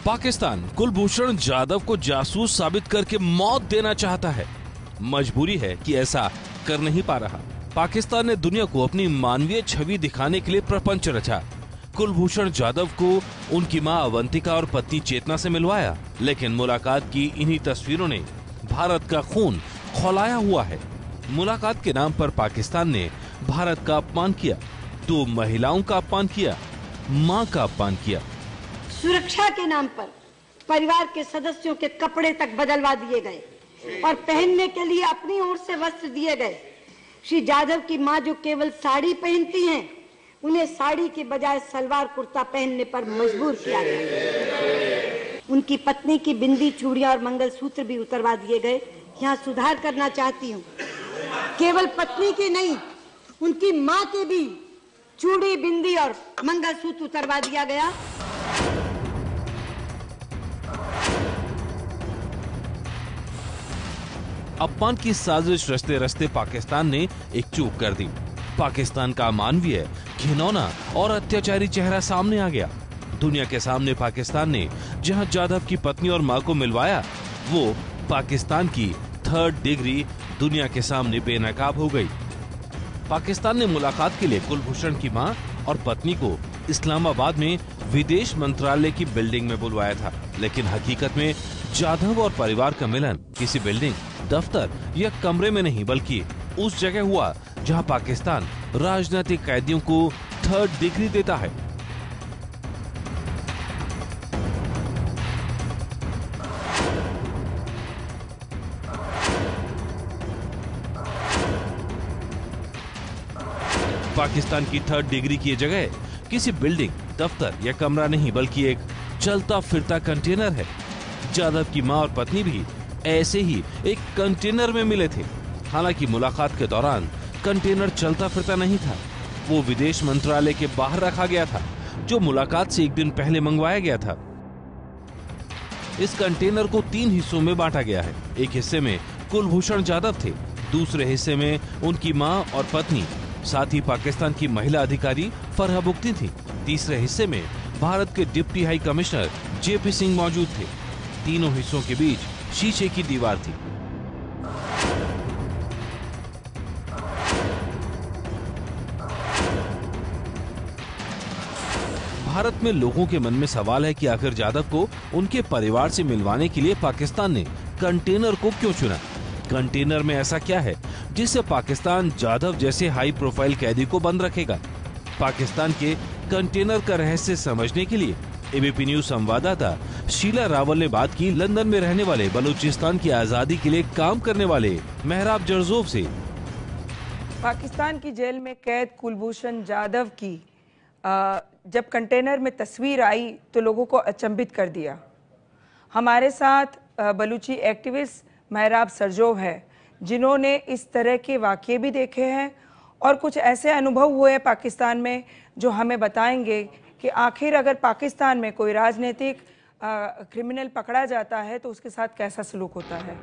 पाकिस्तान कुलभूषण जाधव को जासूस साबित करके मौत देना चाहता है। मजबूरी है कि ऐसा कर नहीं पा रहा। पाकिस्तान ने दुनिया को अपनी मानवीय छवि दिखाने के लिए प्रपंच रचा। कुलभूषण जाधव को उनकी मां अवंतिका और पत्नी चेतना से मिलवाया, लेकिन मुलाकात की इन्हीं तस्वीरों ने भारत का खून खौलाया हुआ है। मुलाकात के नाम पर पाकिस्तान ने भारत का अपमान किया, 2 महिलाओं का अपमान किया, मां का अपमान किया। सुरक्षा के नाम पर परिवार के सदस्यों के कपड़े तक बदलवा दिए गए और पहनने के लिए अपनी ओर से वस्त्र दिए गए। श्री जाधव की मां जो केवल साड़ी पहनती हैं, उन्हें साड़ी के बजाय सलवार कुर्ता पहनने पर मजबूर किया गया। उनकी पत्नी की बिंदी, चूड़ियां और मंगलसूत्र भी उतरवा दिए गए। यहाँ सुधार करना चाहती हूँ, केवल पत्नी की नहीं, उनकी माँ के भी चूड़ी, बिंदी और मंगलसूत्र उतरवा दिया गया। अपमान की साजिश रचते रचते पाकिस्तान ने एक चूक कर दी। पाकिस्तान का अमानवीय, घिनौना और अत्याचारी चेहरा सामने आ गया। दुनिया के सामने पाकिस्तान ने जहां जाधव की पत्नी और मां को मिलवाया, वो पाकिस्तान की 3rd डिग्री दुनिया के सामने बेनकाब हो गई। पाकिस्तान ने मुलाकात के लिए कुलभूषण की मां और पत्नी को इस्लामाबाद में विदेश मंत्रालय की बिल्डिंग में बुलवाया था, लेकिन हकीकत में जाधव और परिवार का मिलन किसी बिल्डिंग, दफ्तर या कमरे में नहीं, बल्कि उस जगह हुआ जहां पाकिस्तान राजनीतिक कैदियों को 3rd डिग्री देता है। पाकिस्तान की 3rd डिग्री की जगह किसी बिल्डिंग, दफ्तर या कमरा नहीं, बल्कि एक चलता फिरता कंटेनर है। जाधव की मां और पत्नी भी ऐसे ही एक कंटेनर में मिले थे। हालांकि मुलाकात के दौरान कंटेनर चलता फिरता नहीं था, वो विदेश मंत्रालय के बाहर रखा गया था, जो मुलाकात से एक दिन पहले मंगवाया गया था। इस कंटेनर को 3 हिस्सों में बांटा गया है। एक हिस्से में कुलभूषण जाधव थे, दूसरे हिस्से में उनकी मां और पत्नी, साथ ही पाकिस्तान की महिला अधिकारी फरहा बुख्ती थी। तीसरे हिस्से में भारत के deputy high commissioner JP Singh मौजूद थे। तीनों हिस्सों के बीच शीशे की दीवार थी। भारत में लोगों के मन में सवाल है कि आखिर जाधव को उनके परिवार से मिलवाने के लिए पाकिस्तान ने कंटेनर को क्यों चुना। कंटेनर में ऐसा क्या है जिससे पाकिस्तान जाधव जैसे हाई प्रोफाइल कैदी को बंद रखेगा। पाकिस्तान के कंटेनर का रहस्य समझने के लिए एबीपी न्यूज संवाददाता शीला रावल ने बात की लंदन में रहने वाले, बलूचिस्तान की आजादी के लिए काम करने वाले मेहराब जरजोव से। पाकिस्तान की जेल में कैद कुलभूषण जाधव की जब कंटेनर में तस्वीर आई तो लोगों को अचंभित कर दिया। हमारे साथ बलूची एक्टिविस्ट मेहराब सरजोव है, जिन्होंने इस तरह के वाक़ये भी देखे हैं और कुछ ऐसे अनुभव हुए हैं पाकिस्तान में जो हमें बताएंगे कि आखिर अगर पाकिस्तान में कोई राजनीतिक क्रिमिनल पकड़ा जाता है तो उसके साथ कैसा सलूक होता है।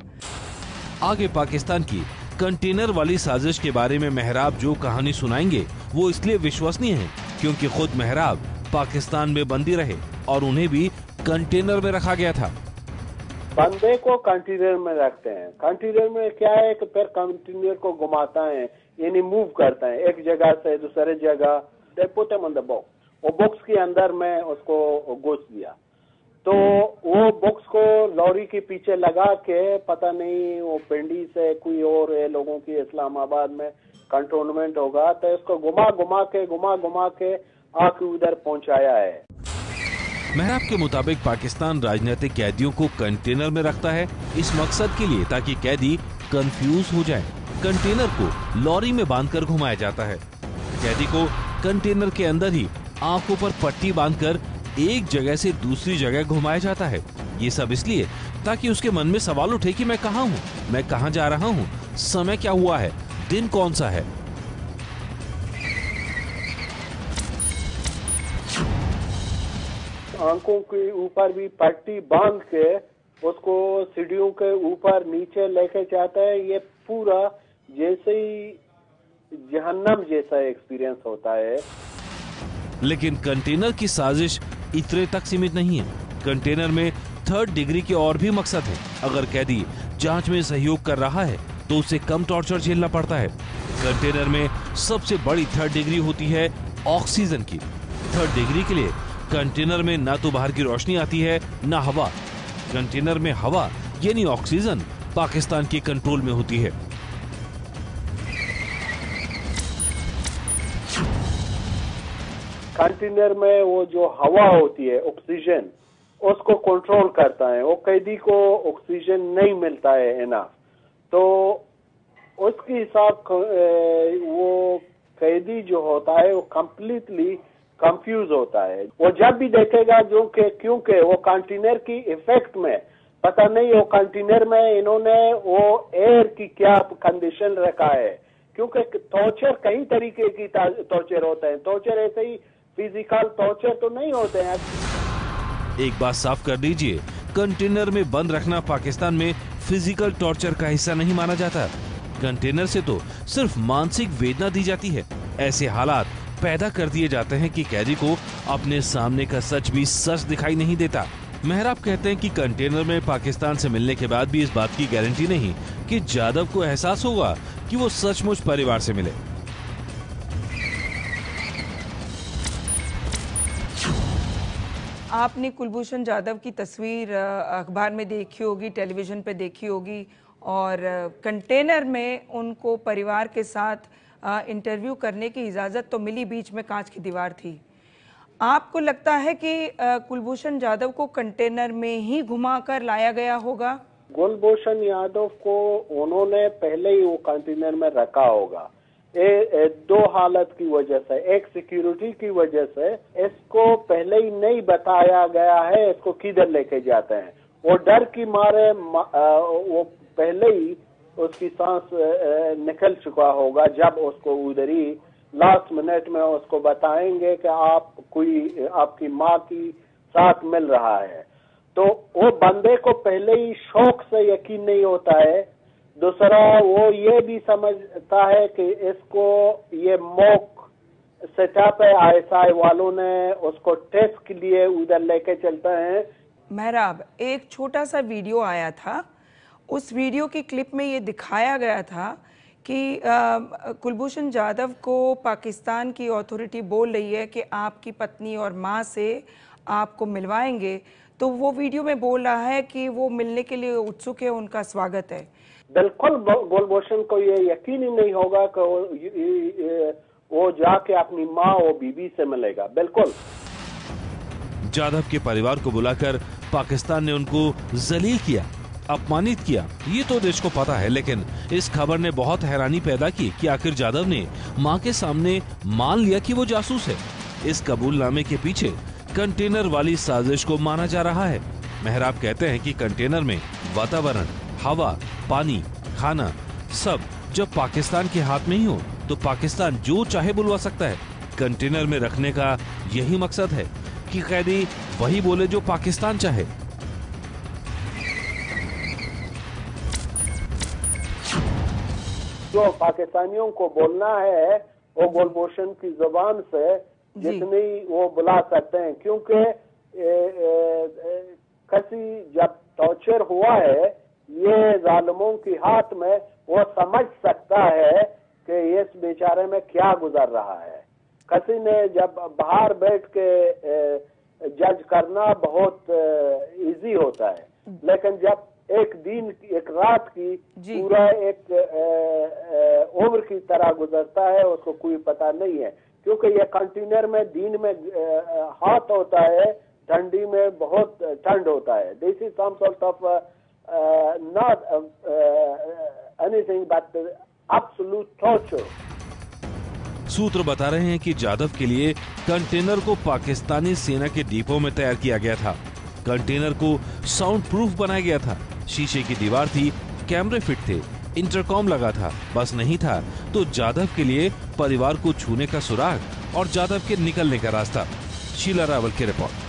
आगे पाकिस्तान की कंटेनर वाली साजिश के बारे में मेहराब जो कहानी सुनाएंगे वो इसलिए विश्वसनीय है क्योंकि खुद मेहराब पाकिस्तान में बंदी रहे और उन्हें भी कंटेनर में रखा गया था। बंदे को कंटेनर में रखते हैं। कंटेनर में क्या है कि फिर कंटेनर को घुमाता है, यानी मूव करता है एक जगह से दूसरे जगह। They put him on the box, वो बॉक्स के अंदर में उसको घुस दिया, तो वो बॉक्स को लॉरी के पीछे लगा के पता नहीं वो पिंडी से कोई और लोगों की इस्लामाबाद में कंटोनमेंट होगा, तो इसको घुमा घुमा के आके उधर पहुंचाया है। मेहराब के मुताबिक पाकिस्तान राजनीतिक कैदियों को कंटेनर में रखता है इस मकसद के लिए ताकि कैदी कंफ्यूज हो जाए। कंटेनर को लॉरी में बांधकर घुमाया जाता है। कैदी को कंटेनर के अंदर ही आंखों पर पट्टी बांधकर एक जगह से दूसरी जगह घुमाया जाता है। ये सब इसलिए ताकि उसके मन में सवाल उठे कि मैं कहाँ हूँ, मैं कहाँ जा रहा हूँ, समय क्या हुआ है, दिन कौन सा है। आंखों के ऊपर भी पट्टी बांध के उसको सीढ़ियों के ऊपर नीचे लेके जाता है। ये पूरा जैसे ही जहन्नम जैसा एक्सपीरियंस होता है। लेकिन कंटेनर की साजिश इतने तक सीमित नहीं है। कंटेनर में थर्ड डिग्री के और भी मकसद है। अगर कैदी जांच में सहयोग कर रहा है तो उसे कम टॉर्चर झेलना पड़ता है। कंटेनर में सबसे बड़ी थर्ड डिग्री होती है ऑक्सीजन की। थर्ड डिग्री के लिए कंटेनर में ना तो बाहर की रोशनी आती है ना हवा। कंटेनर में हवा यानी ऑक्सीजन पाकिस्तान के कंट्रोल में होती है। कंटेनर में वो जो हवा होती है ऑक्सीजन, उसको कंट्रोल करता है। वो कैदी को ऑक्सीजन नहीं मिलता है इनफ, तो उसके हिसाब वो कैदी जो होता है वो कंप्लीटली कंफ्यूज होता है। वो जब भी देखेगा जो कि क्योंकि वो कंटेनर की इफेक्ट में पता नहीं वो कंटेनर में इन्होंने वो एयर की क्या कंडीशन रखा है, क्योंकि टॉर्चर कई तरीके की टॉर्चर होता है। टॉर्चर ऐसे ही फिजिकल टॉर्चर तो नहीं होते हैं। एक बात साफ कर दीजिए, कंटेनर में बंद रखना पाकिस्तान में फिजिकल टॉर्चर का हिस्सा नहीं माना जाता। कंटेनर से तो सिर्फ मानसिक वेदना दी जाती है। ऐसे हालात पैदा कर दिए जाते हैं कि कैदी को अपने सामने का सच भी सच दिखाई नहीं देता। मेहराब कहते हैं कि कंटेनर में पाकिस्तान से मिलने के बाद भी इस बात की गारंटी नहीं कि जादव को एहसास होगा कि वो सचमुच परिवार से मिले। आपने कुलभूषण जाधव की तस्वीर अखबार में देखी होगी, टेलीविजन पे देखी होगी, और कंटेनर में उनको परिवार के साथ इंटरव्यू करने की इजाज़त तो मिली, बीच में कांच की दीवार थी। आपको लगता है कि कुलभूषण जाधव को कंटेनर में ही घुमाकर लाया गया होगा? कुलभूषण यादव को उन्होंने पहले ही वो कंटेनर में रखा होगा। दो हालत की वजह से, एक सिक्योरिटी की वजह से इसको पहले ही नहीं बताया गया है इसको किधर लेके जाते हैं। वो डर की मारे वो पहले ही उसकी सांस निकल चुका होगा जब उसको उधर ही लास्ट मिनट में उसको बताएंगे कि आप कोई आपकी माँ की साथ मिल रहा है, तो वो बंदे को पहले ही शौक से यकीन नहीं होता है। दूसरा वो ये भी समझता है कि इसको ये मॉक सेटअप है, ISI वालों ने उसको टेस्ट के लिए उधर लेके चलते हैं। मेहराब, एक छोटा सा वीडियो आया था, उस वीडियो की क्लिप में ये दिखाया गया था कि कुलभूषण जाधव को पाकिस्तान की अथॉरिटी बोल रही है कि आपकी पत्नी और माँ से आपको मिलवाएंगे, तो वो वीडियो में बोल रहा है कि वो मिलने के लिए उत्सुक है, उनका स्वागत है। बिल्कुल कुलभूषण को ये यकीन ही नहीं होगा कि वो जाके अपनी माँ और बीबी से मिलेगा। बिल्कुल। जाधव के परिवार को बुलाकर पाकिस्तान ने उनको जलील किया, अपमानित किया, ये तो देश को पता है। लेकिन इस खबर ने बहुत हैरानी पैदा की कि आखिर जाधव ने मां के सामने मान लिया कि वो जासूस है। इस कबूलनामे के पीछे कंटेनर वाली साजिश को माना जा रहा है। मेहराब कहते हैं कि कंटेनर में वातावरण, हवा, पानी, खाना सब जब पाकिस्तान के हाथ में ही हो तो पाकिस्तान जो चाहे बुलवा सकता है। कंटेनर में रखने का यही मकसद है कि कैदी वही बोले जो पाकिस्तान चाहे। जो पाकिस्तानियों को बोलना है वो कुलभूषण की जुबान से जितनी वो बुला सकते हैं, क्योंकि किसी जब टॉर्चर हुआ है ये जालिमों की हाथ में, वो समझ सकता है कि इस बेचारे में क्या गुजर रहा है। किसी ने जब बाहर बैठ के जज करना बहुत इजी होता है, लेकिन जब एक दिन एक रात की पूरा एक उम्र की तरह गुजरता है उसको कोई पता नहीं है, क्योंकि ये कंटेनर में दिन में हाथ होता है, ठंडी में बहुत ठंड होता है। This is some sort of not anything but absolute torture. सूत्र बता रहे हैं कि जाधव के लिए कंटेनर को पाकिस्तानी सेना के डिपो में तैयार किया गया था। कंटेनर को साउंड प्रूफ बनाया गया था, शीशे की दीवार थी, कैमरे फिट थे, इंटरकॉम लगा था। बस नहीं था तो जाधव के लिए परिवार को छूने का सुराग और जाधव के निकलने का रास्ता। शीला रावल की रिपोर्ट।